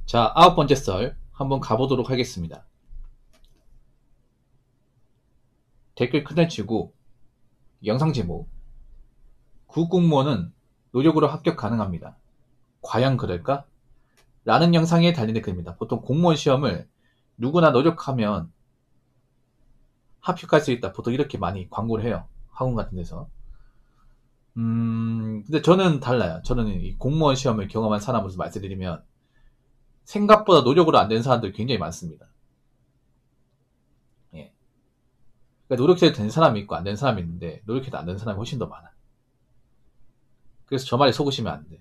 자, 9번째 썰 한번 가보도록 하겠습니다. 댓글 큰단 치고 영상 제목 구공무원은 노력으로 합격 가능합니다. 과연 그럴까? 라는 영상에 달린 글입니다. 보통 공무원 시험을 누구나 노력하면 합격할 수 있다. 보통 이렇게 많이 광고를 해요. 학원 같은 데서. 근데 저는 달라요. 저는 이 공무원 시험을 경험한 사람으로서 말씀드리면 생각보다 노력으로 안 된 사람들 굉장히 많습니다. 예. 그러니까 노력해도 된 사람이 있고 안 된 사람이 있는데 노력해도 안 된 사람이 훨씬 더 많아. 그래서 저 말에 속으시면 안 돼.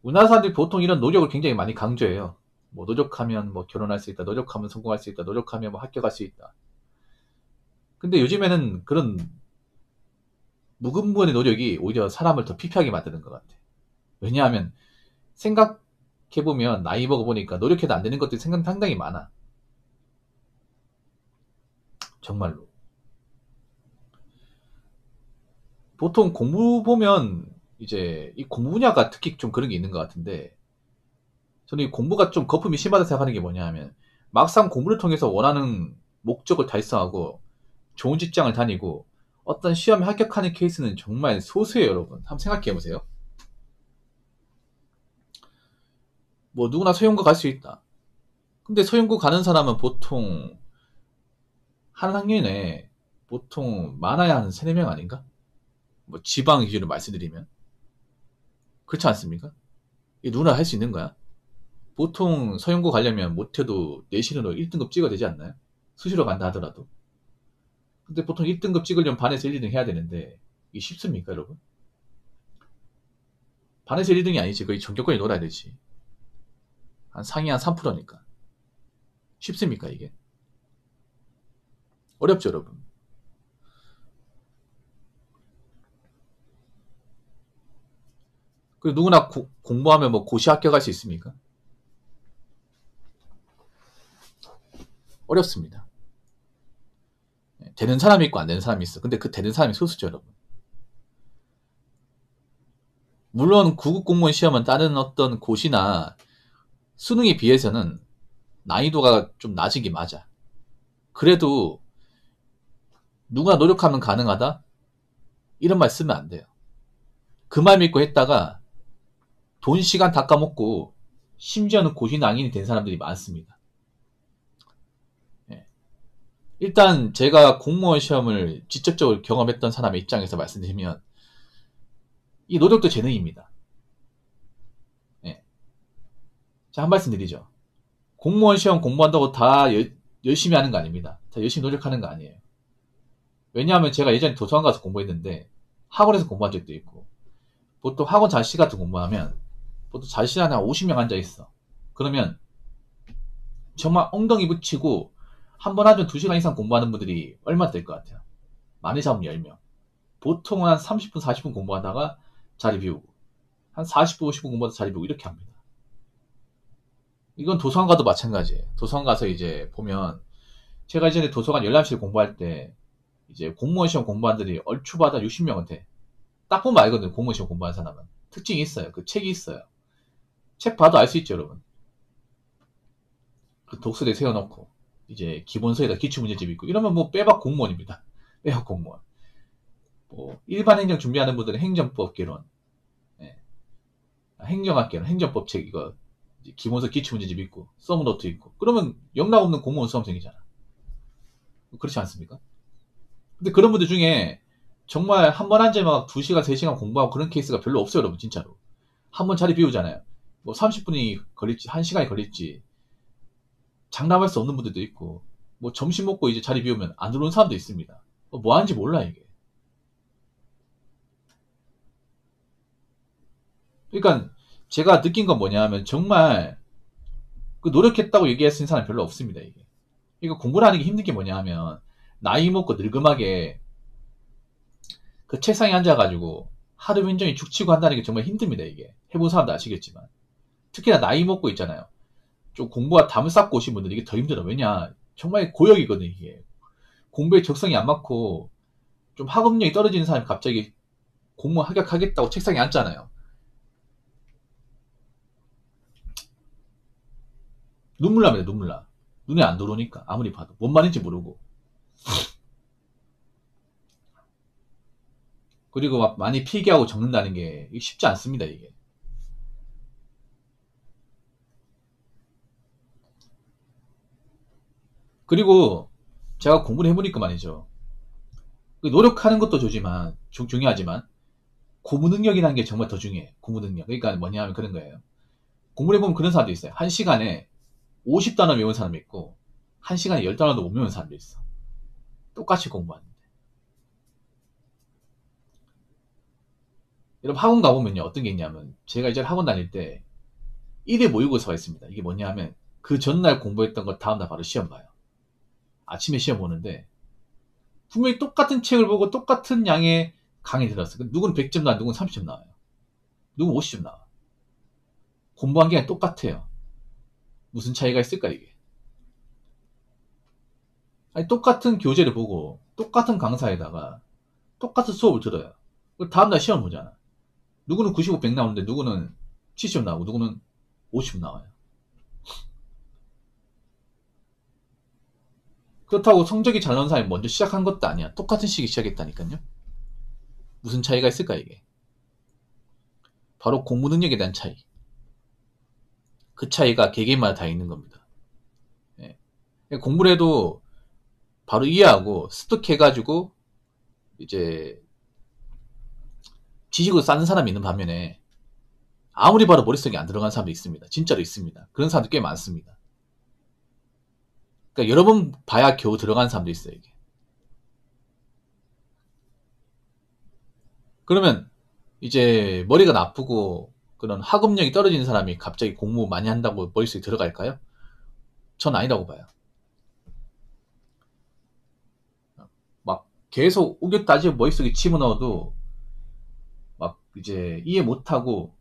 우리나라 사람들이 보통 이런 노력을 굉장히 많이 강조해요. 뭐 노력하면 뭐 결혼할 수 있다, 노력하면 성공할 수 있다, 노력하면 뭐 합격할 수 있다. 근데 요즘에는 그런 무근무원의 노력이 오히려 사람을 더 피폐하게 만드는 것 같아. 왜냐하면 생각해보면 나이 먹어보니까 노력해도 안 되는 것들이 상당히 많아. 정말로. 보통 공부 보면 이제 이 공부 분야가 특히 좀 그런 게 있는 것 같은데 저는 이 공부가 좀 거품이 심하다 생각하는 게 뭐냐 하면 막상 공부를 통해서 원하는 목적을 달성하고 좋은 직장을 다니고 어떤 시험에 합격하는 케이스는 정말 소수예요, 여러분. 한번 생각해 보세요. 뭐 누구나 서영고 갈 수 있다. 근데 서영고 가는 사람은 보통 한 학년에 보통 많아야 한 3, 4명 아닌가? 뭐 지방 기준으로 말씀드리면 그렇지 않습니까? 이게 누구나 할 수 있는 거야. 보통 서영고 가려면 못해도 내신으로 1등급 찍어야 되지 않나요? 수시로 간다 하더라도. 근데 보통 1등급 찍으려면 반에서 1, 2등 해야 되는데 이게 쉽습니까, 여러분? 반에서 1, 2등이 아니지. 거의 전교권에 놀아야 되지. 한 상위 한 3%니까. 쉽습니까, 이게? 어렵죠, 여러분. 그 누구나 공부하면 뭐 고시 합격할 수 있습니까? 어렵습니다. 되는 사람이 있고 안 되는 사람이 있어. 근데 그 되는 사람이 소수죠, 여러분. 물론 구급 공무원 시험은 다른 어떤 고시나 수능에 비해서는 난이도가 좀 낮은 게 맞아. 그래도 누가 노력하면 가능하다? 이런 말 쓰면 안 돼요. 그 말 믿고 했다가 돈 시간 다 까먹고 심지어는 고시 낭인이 된 사람들이 많습니다. 예. 일단 제가 공무원 시험을 직접적으로 경험했던 사람의 입장에서 말씀드리면 이 노력도 재능입니다. 예. 자, 한 말씀 드리죠. 공무원 시험 공부한다고 다 열심히 하는 거 아닙니다. 다 열심히 노력하는 거 아니에요. 왜냐하면 제가 예전에 도서관 가서 공부했는데 학원에서 공부한 적도 있고 보통 학원 자시 같은 공부하면 보통 자시 안에 한 50명 앉아 있어. 그러면 정말 엉덩이 붙이고 한 번 하면 2시간 이상 공부하는 분들이 얼마 될 것 같아요? 많이 잡으면 10명. 보통은 한 30분, 40분 공부하다가 자리 비우고 한 40분, 50분 공부하다 자리 비우고 이렇게 합니다. 이건 도서관 가도 마찬가지예요. 도서관 가서 이제 보면 제가 이전에 도서관 열람실 공부할 때 이제 공무원 시험 공부한 들이 얼추 봐도 60명은 돼. 딱 보면 알거든요. 공무원 시험 공부한 사람은. 특징이 있어요. 그 책이 있어요. 책 봐도 알 수 있죠, 여러분. 그 독서대 세워놓고 이제 기본서에다 기출문제집 있고 이러면 뭐 빼박 공무원입니다. 빼박 공무원. 뭐 일반 행정 준비하는 분들은 행정법 개론, 예. 행정학 개론, 행정법 책 이거 기본서 기출문제집 있고 서브노트 있고 그러면 영락 없는 공무원 수험생이잖아. 그렇지 않습니까? 근데 그런 분들 중에 정말 한 번 앉으면 막 2시간, 3시간 공부하고 그런 케이스가 별로 없어요, 여러분, 진짜로. 한 번 자리 비우잖아요. 뭐 30분이 걸릴지, 1시간이 걸릴지, 장담할 수 없는 분들도 있고, 뭐 점심 먹고 이제 자리 비우면 안 들어오는 사람도 있습니다. 뭐 하는지 몰라, 이게. 그러니까 제가 느낀 건 뭐냐 하면 정말 그 노력했다고 얘기할 수 있는 사람이 별로 없습니다, 이게. 이거 공부를 하는 게 힘든 게 뭐냐 하면 나이 먹고 늙음하게 그 책상에 앉아가지고 하루 온종일 죽치고 한다는 게 정말 힘듭니다, 이게. 해본 사람도 아시겠지만. 특히나 나이 먹고 있잖아요. 좀 공부가 담을 쌓고 오신 분들은 이게 더 힘들어. 왜냐? 정말 고역이거든, 이게. 공부에 적성이 안 맞고 좀 학업력이 떨어지는 사람이 갑자기 공무원 합격하겠다고 책상에 앉잖아요. 눈물 납니다. 눈물 나. 눈에 안 들어오니까 아무리 봐도 뭔 말인지 모르고. 그리고 막 많이 필기하고 적는다는 게 쉽지 않습니다. 이게. 그리고 제가 공부를 해보니까 말이죠. 노력하는 것도 중요하지만 고무 능력이라는 게 정말 더 중요해요. 고무 능력. 그러니까 뭐냐 하면 그런 거예요. 공부를 해보면 그런 사람도 있어요. 1시간에 50단어 외우는 사람이 있고 1시간에 10단어도 못 외우는 사람도 있어. 똑같이 공부하는데. 여러분 학원 가보면요. 어떤 게 있냐면 제가 이제 학원 다닐 때 1회 모의고사가 있습니다. 이게 뭐냐 하면 그 전날 공부했던 거 다음날 바로 시험 봐요. 아침에 시험 보는데 분명히 똑같은 책을 보고 똑같은 양의 강의 들었어요. 누구는 100점 나와요. 누구는 30점 나와요. 누구는 50점 나와요. 공부한 게 똑같아요. 무슨 차이가 있을까 이게? 아니 똑같은 교재를 보고 똑같은 강사에다가 똑같은 수업을 들어요. 다음날 시험 보잖아. 누구는 95, 100 나오는데 누구는 70 나오고 누구는 50 나와요. 그렇다고 성적이 잘 나온 사람이 먼저 시작한 것도 아니야. 똑같은 시기에 시작했다니까요. 무슨 차이가 있을까 이게? 바로 공부 능력에 대한 차이. 그 차이가 개개인마다 다 있는 겁니다. 예. 공부를 해도 바로 이해하고 습득해가지고 이제 지식을 쌓는 사람이 있는 반면에 아무리 봐도 머릿속에 안 들어간 사람도 있습니다. 진짜로 있습니다. 그런 사람도 꽤 많습니다. 그러니까 여러 번 봐야 겨우 들어간 사람도 있어요. 이게. 그러면 이제 머리가 나쁘고 그런 학업력이 떨어지는 사람이 갑자기 공부 많이 한다고 머릿속에 들어갈까요? 전 아니라고 봐요. 막 계속 우겨 따지고 머릿속에 집어넣어도 막 이제 이해 못하고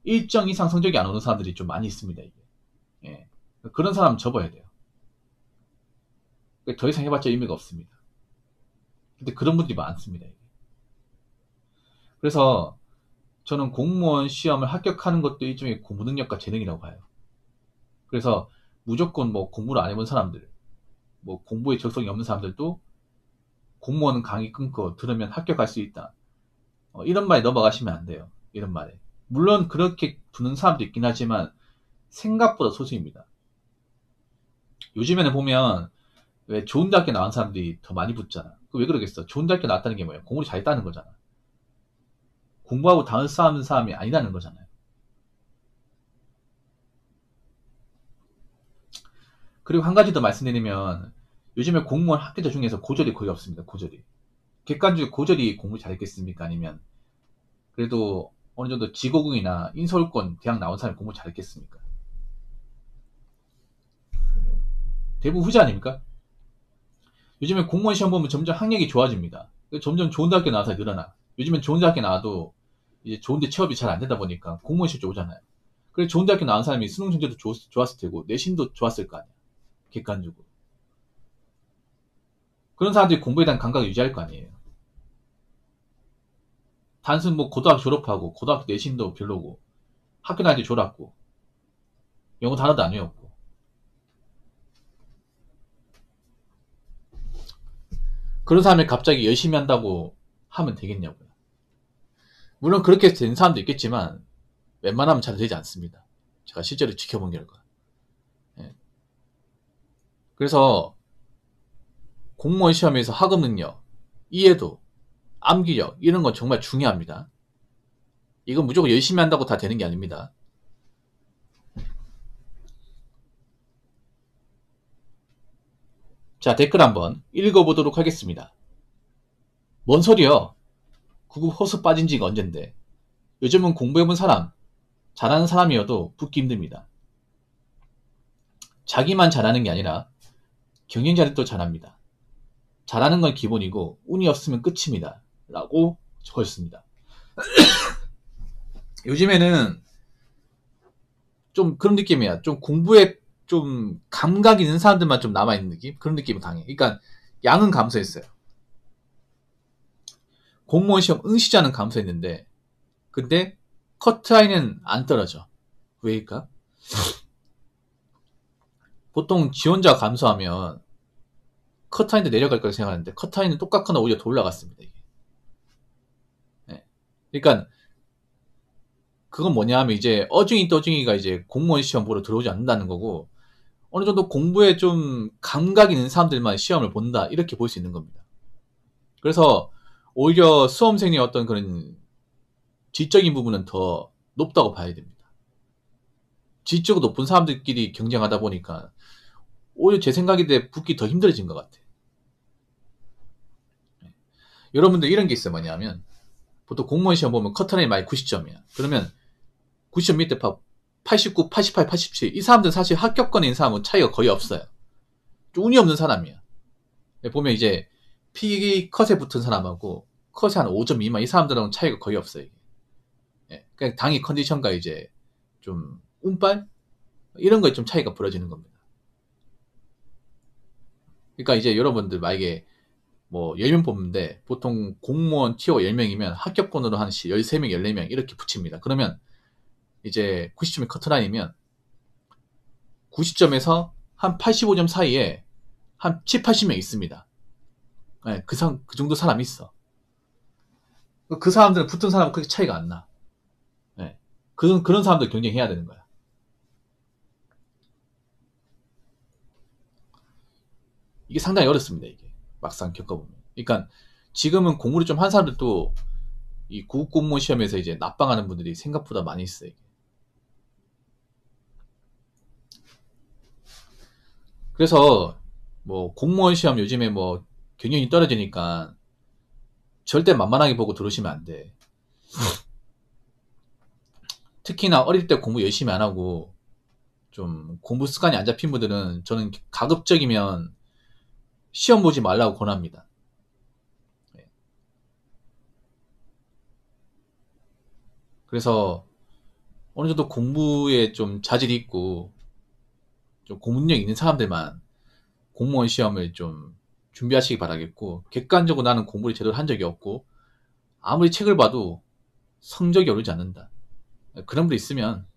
일정 이상 성적이 안 오는 사람들이 좀 많이 있습니다. 이게. 예. 그런 사람 접어야 돼요. 더 이상 해봤자 의미가 없습니다. 근데 그런 분들이 많습니다. 이게. 그래서 저는 공무원 시험을 합격하는 것도 일종의 공부 능력과 재능이라고 봐요. 그래서 무조건 뭐 공부를 안 해본 사람들, 뭐 공부에 적성이 없는 사람들도 공무원 강의 끊고 들으면 합격할 수 있다. 이런 말에 넘어가시면 안 돼요. 이런 말에. 물론 그렇게 붙는 사람도 있긴 하지만 생각보다 소수입니다. 요즘에는 보면 왜 좋은 대학교 나온 사람들이 더 많이 붙잖아. 왜 그러겠어? 좋은 대학교 나왔다는 게 뭐예요? 공부를 잘했다는 거잖아. 공부하고 다른 싸우는 사람이 아니라는 거잖아요. 그리고 한 가지 더 말씀드리면 요즘에 공무원 합격자 중에서 고졸이 거의 없습니다. 고졸이. 객관적으로 고졸이 공부 잘했겠습니까? 아니면 그래도 어느 정도 지고공이나 인서울권 대학 나온 사람이 공부 잘했겠습니까? 대부분 후자 아닙니까? 요즘에 공무원 시험 보면 점점 학력이 좋아집니다. 점점 좋은 대학교 나와서 늘어나. 요즘엔 좋은 대학교 나와도 이제 좋은데 취업이 잘 안 되다 보니까 공무원 시험 오잖아요. 그래서 좋은 대학교 나온 사람이 수능 성적도 좋았을 테고 내신도 좋았을 거 아니야. 객관적으로. 그런 사람들이 공부에 대한 감각을 유지할 거 아니에요. 단순 뭐 고등학교 졸업하고 고등학교 내신도 별로고 학교 다닐 때 졸았고 영어 단어도 안 외웠고 그런 사람이 갑자기 열심히 한다고 하면 되겠냐고요. 물론 그렇게 된 사람도 있겠지만 웬만하면 잘 되지 않습니다. 제가 실제로 지켜본 결과. 예. 그래서 공무원 시험에서 학업 능력, 이해도, 암기력 이런 건 정말 중요합니다. 이건 무조건 열심히 한다고 다 되는 게 아닙니다. 자, 댓글 한번 읽어보도록 하겠습니다. 뭔 소리여? 구급 호수 빠진 지가 언젠데. 요즘은 공부해본 사람, 잘하는 사람이어도 붙기 힘듭니다. 자기만 잘하는 게 아니라 경쟁자들도 잘합니다. 잘하는 건 기본이고 운이 없으면 끝입니다. 라고 적었습니다. 요즘에는 좀 그런 느낌이야. 좀 공부에 좀 감각 있는 사람들만 좀 남아있는 느낌? 그런 느낌을 당해. 그러니까 양은 감소했어요. 공무원 시험 응시자는 감소했는데 근데 커트라인은 안 떨어져. 왜일까? 보통 지원자가 감소하면 컷타임도 내려갈 거라 생각하는데 컷타임은 똑같거나 오히려 더 올라갔습니다. 이게. 네. 그러니까 그건 뭐냐 하면 이제 어중이 떠중이가 이제 공무원 시험 보러 들어오지 않는다는 거고 어느 정도 공부에 좀 감각 있는 사람들만 시험을 본다 이렇게 볼 수 있는 겁니다. 그래서 오히려 수험생의 어떤 그런 지적인 부분은 더 높다고 봐야 됩니다. 지적으로 높은 사람들끼리 경쟁하다 보니까 오히려 제 생각인데 붙기 더 힘들어진 것 같아요. 여러분들 이런 게 있어요. 뭐냐면 보통 공무원 시험 보면 커트라인이 많이 90점이야. 그러면 90점 밑에 89, 88, 87 이 사람들은 사실 합격권에 있는 사람은 차이가 거의 없어요. 좀 운이 없는 사람이야. 보면 이제 P 컷에 붙은 사람하고 컷에 한 5점 미만 이 사람들은 차이가 거의 없어요. 예, 그냥 당일 컨디션과 이제 좀 운빨 이런 거에 좀 차이가 벌어지는 겁니다. 그러니까 이제 여러분들 만약에 뭐 10명 뽑는데 보통 공무원 티어 10명이면 합격권으로 한 13명, 14명 이렇게 붙입니다. 그러면 이제 90점이 커트라인이면 90점에서 한 85점 사이에 한 7, 80명 있습니다. 네, 그 정도 사람이 있어. 그 사람들은 붙은 사람은 그렇게 차이가 안 나. 네. 그런 사람들 경쟁해야 되는 거야. 이게 상당히 어렵습니다, 이게. 막상 겪어보면. 그러니까 지금은 공부를 좀 한 사람들도 이 구급공무원 시험에서 이제 납방하는 분들이 생각보다 많이 있어요. 그래서 뭐 공무원 시험 요즘에 뭐 경쟁이 떨어지니까 절대 만만하게 보고 들어오시면 안 돼. 특히나 어릴 때 공부 열심히 안 하고 좀 공부 습관이 안 잡힌 분들은 저는 가급적이면 시험 보지 말라고 권합니다. 그래서 어느 정도 공부에 좀 자질이 있고 좀 공부력 있는 사람들만 공무원 시험을 좀 준비하시기 바라겠고 객관적으로 나는 공부를 제대로 한 적이 없고 아무리 책을 봐도 성적이 오르지 않는다. 그런 분 있으면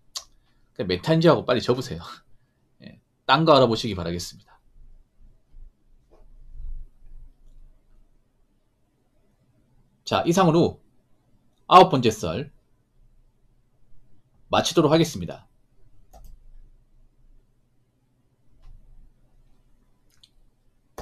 메탄지하고 빨리 접으세요. 예, 딴 거 알아보시기 바라겠습니다. 자, 이상으로 9번째 썰 마치도록 하겠습니다.